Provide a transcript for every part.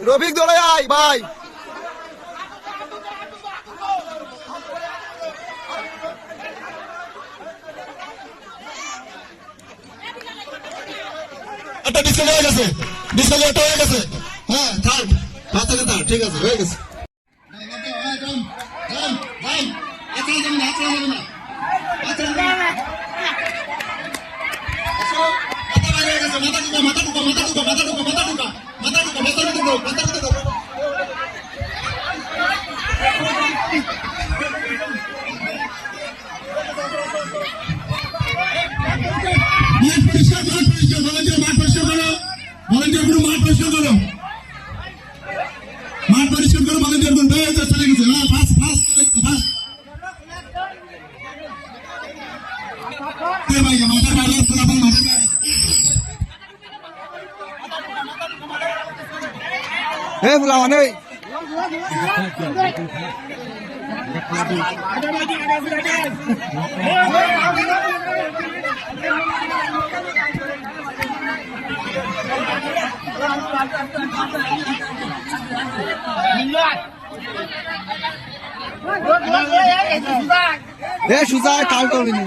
রফিক দৌড়ে আয় ভাই। একটা ডিসকাস হয়ে গেছে, ডিসকাস একটা হয়ে গেছে। হ্যাঁ থাক, বাচ্চাকে থাক, ঠিক আছে হয়ে গেছে। হে ফুলা মানে সুজা কাল করিনি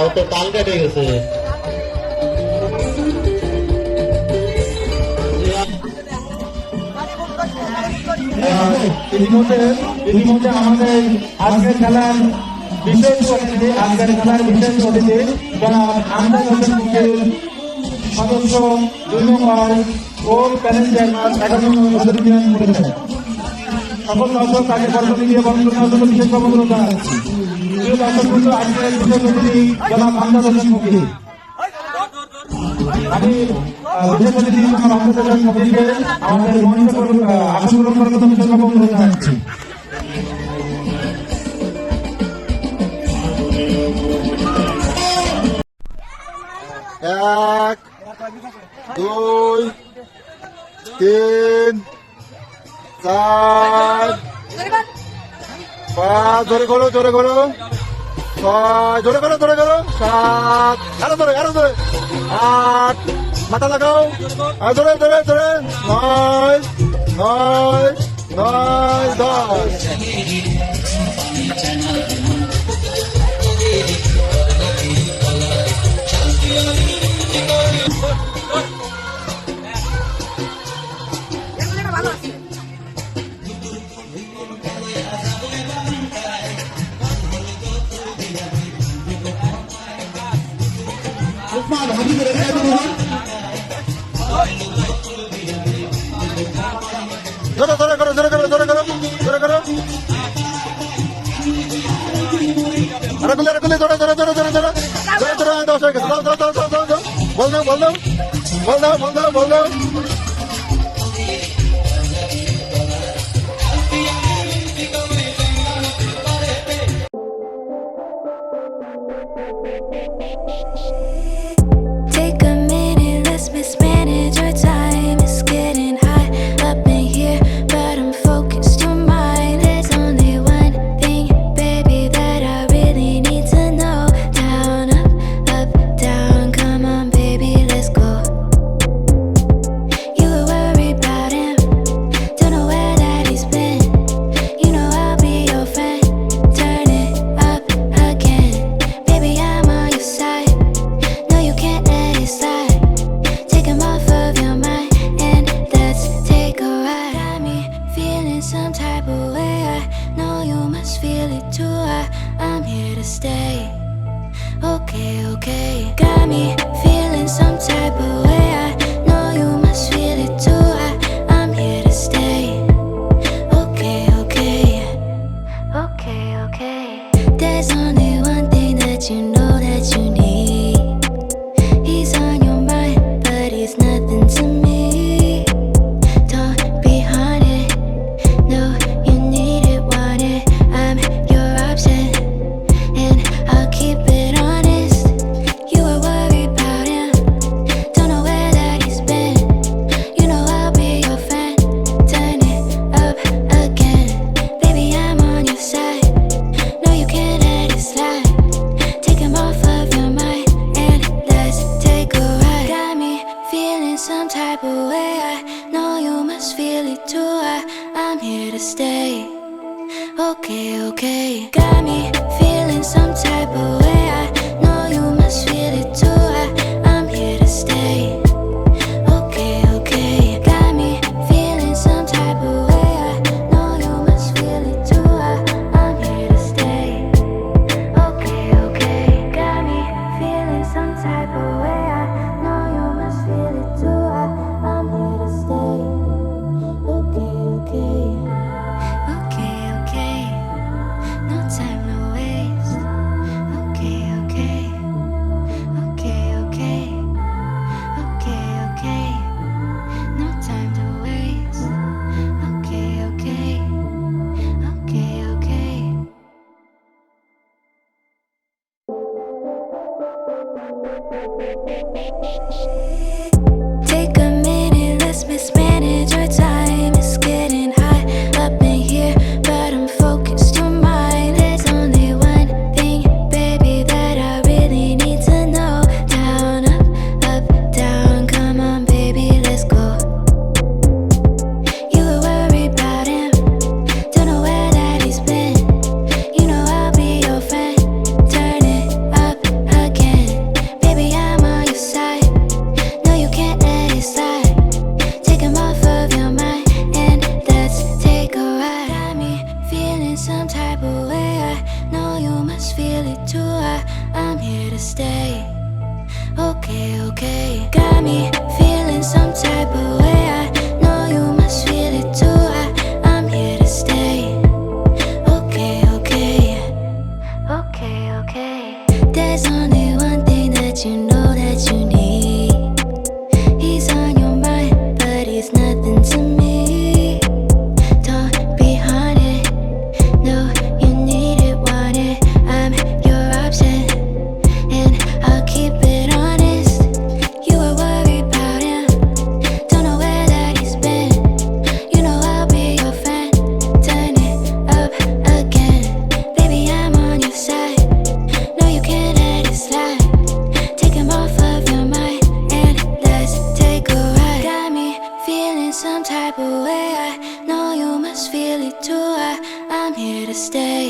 ওটা তাল কেটে গেছে। ইতিমধ্যে আমাদের আজকের খেলার বিশেষ অতিথি যারা আন্তর্জাতিক সদস্য 2 নম্বর ও প্যানেল চেয়ারম্যান 11 নম্বর করেছেন। সকল দর্শক তাকে পরবর্তী দিয়ে বন্ধু বিশেষ অনুরোধ জানাচ্ছি। দর্শক আজকের বিশেষ অতিথি জনাব হামজা হোসেন মুখী। আমি বিশেষ অতিথি জনাব হামজা হোসেন মুখীকে আমাদের মঞ্চ আসন গ্রহণ করার কথা বিশেষ অনুরোধ জানাচ্ছি। এক, দুই, তিন, চার, পাঁচ, ধরে করো 6, ধরে করো 7, আরো ধরে 8, মাথা লাগাও, আর ধরে 9, 10। বল দাও Take a minute, let's mismanage your time. It's getting hot up in here, but I'm of way. I know you must feel it too. I'm here to stay. Okay, okay. Got me feeling some type of way. I know you must feel it too. I'm here to stay. Okay, okay. Got me feeling some type of way. I know you must feel it too. I'm here to stay. Okay, okay. Got me feeling some type of way. I know you must feel it too. I'm here to stay. Okay, okay. Okay, okay. No time, no waste. Okay, okay. Okay, okay. Okay, okay. No time to waste. Okay, okay. Okay, okay. Take a minute, let's mismanage our time. It's getting hot up in here, but I'm focused. Your mind, there's only one thing, baby, that I really need to know. Down, up, down. Come on, baby, let's go. You were worried about him, don't know where that he's been. You know I'll be your friend. Turn it up again, baby, I'm on your side. No, you can't let it slide. Take him off of your mind and let's take a ride. Got me feeling some type of way. I know you must feel it too. I'm here to stay. Okay, okay. Got me feeling some type of way. I know you must feel it too. I'm here to stay. Okay, okay. Okay, okay. There's only one thing that you know that you need. He's on your mind, but he's nothing to me. Don't be haunted. No, you need it, want it. I'm your option, and I'll keep it honest. You were worried about him, don't know where that he's been. You know I'll be your friend. Turn it up again, baby, I'm on your side. No, you can't let it slide. Take him off of your mind and let's take a ride. Got me feeling some type of way. I know you must feel it too. I'm here to stay.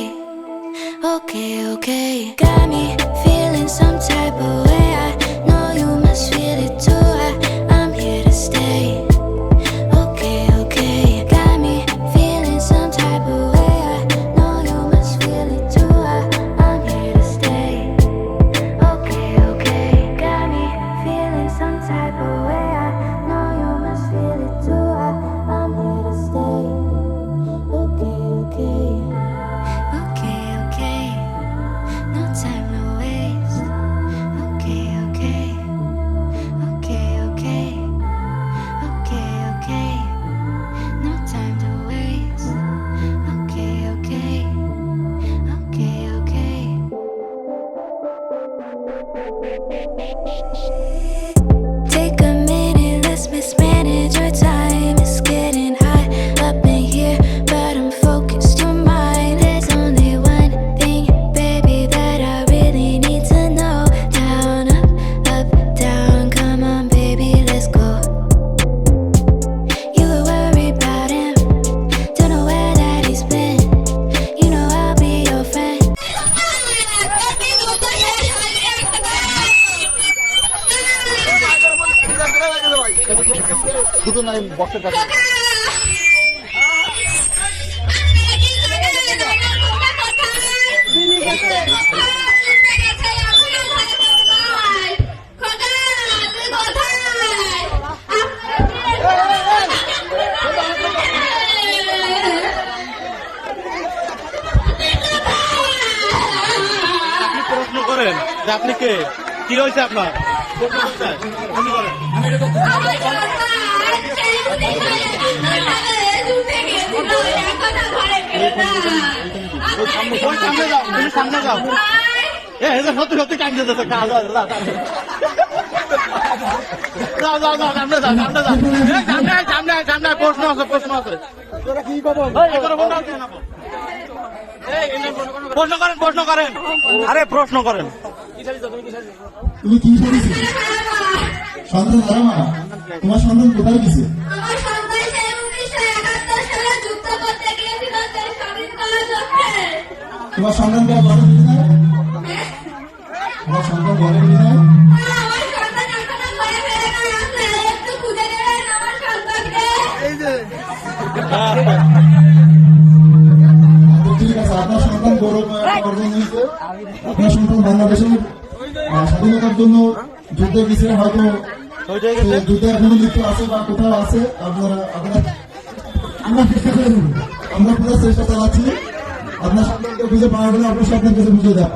Okay, okay. Got me feeling some type of way. I know you must feel it too. I'm here to stay. Okay, okay. Got me feeling some type of way. I know you must feel it too. I'm here to stay. Okay, okay. Got me feeling some type of way. I know you must feel it too. I'm here to stay. Okay, okay. Okay, okay. No time, no waste. Okay, okay. Okay, okay. Okay, okay. No time to waste. Okay, okay. Okay, okay. Take a minute, let's mismanage our time. It's getting hot up in here, but I'm focused. Your mind, there's only one thing, baby, that I really need to know. Down, up, down. Come on, baby, let's go. You were worried about him, don't know where that he's been. You know I'll be your friend. দুটো নাই বক্সের কাছে প্রশ্ন করেন যে আপনি কে, কি রয়েছে আপনার প্রশ্ন করতে আপনি করেন। সামনে যাও, তুমি সামনে যাও। সত্যি সত্যি টাইম দিতেছে যাও যাও যাও, সামনে যাও, সামনে যাও, সামনে সামনে সামনে। প্রশ্ন আছে, প্রশ্ন আছে। প্রশ্ন করেন, প্রশ্ন করেন, আরে প্রশ্ন করেন। তুমি কি করেছো সন্তান আরামা, তোমার সন্তান কোথায় গেছে? আমার সন্তান সেই 1971 সালে যুদ্ধ করতে গিয়েছিল দেশ স্বাধীন করার লক্ষ্যে। তোমার সন্তানকে আর ঘরে ফিরে যায়? তোমার সন্তান ঘরে ফিরে যায়? আমার সন্তান এখনো ঘরে ফেরে নাই, আপনারা একটু খুঁজে দেবেন আমার সন্তানকে। আচ্ছা, ঠিক আছে, আপনার সন্তান গৌরব অর্জন হয়েছে। আপনার সন্তান বাংলাদেশের স্বাধীনতার জন্য যুদ্ধে গেছে, হয়তো সে যুদ্ধে এখনো লিপ্ত আছে বা কোথাও আছে। আমরা চেষ্টা করে নেব, আমরা পুরো চেষ্টা চালাচ্ছি আপনার সন্তানকে খুঁজে পাওয়ার জন্য, আপনার সন্তানকে বুঝে দেওয়া।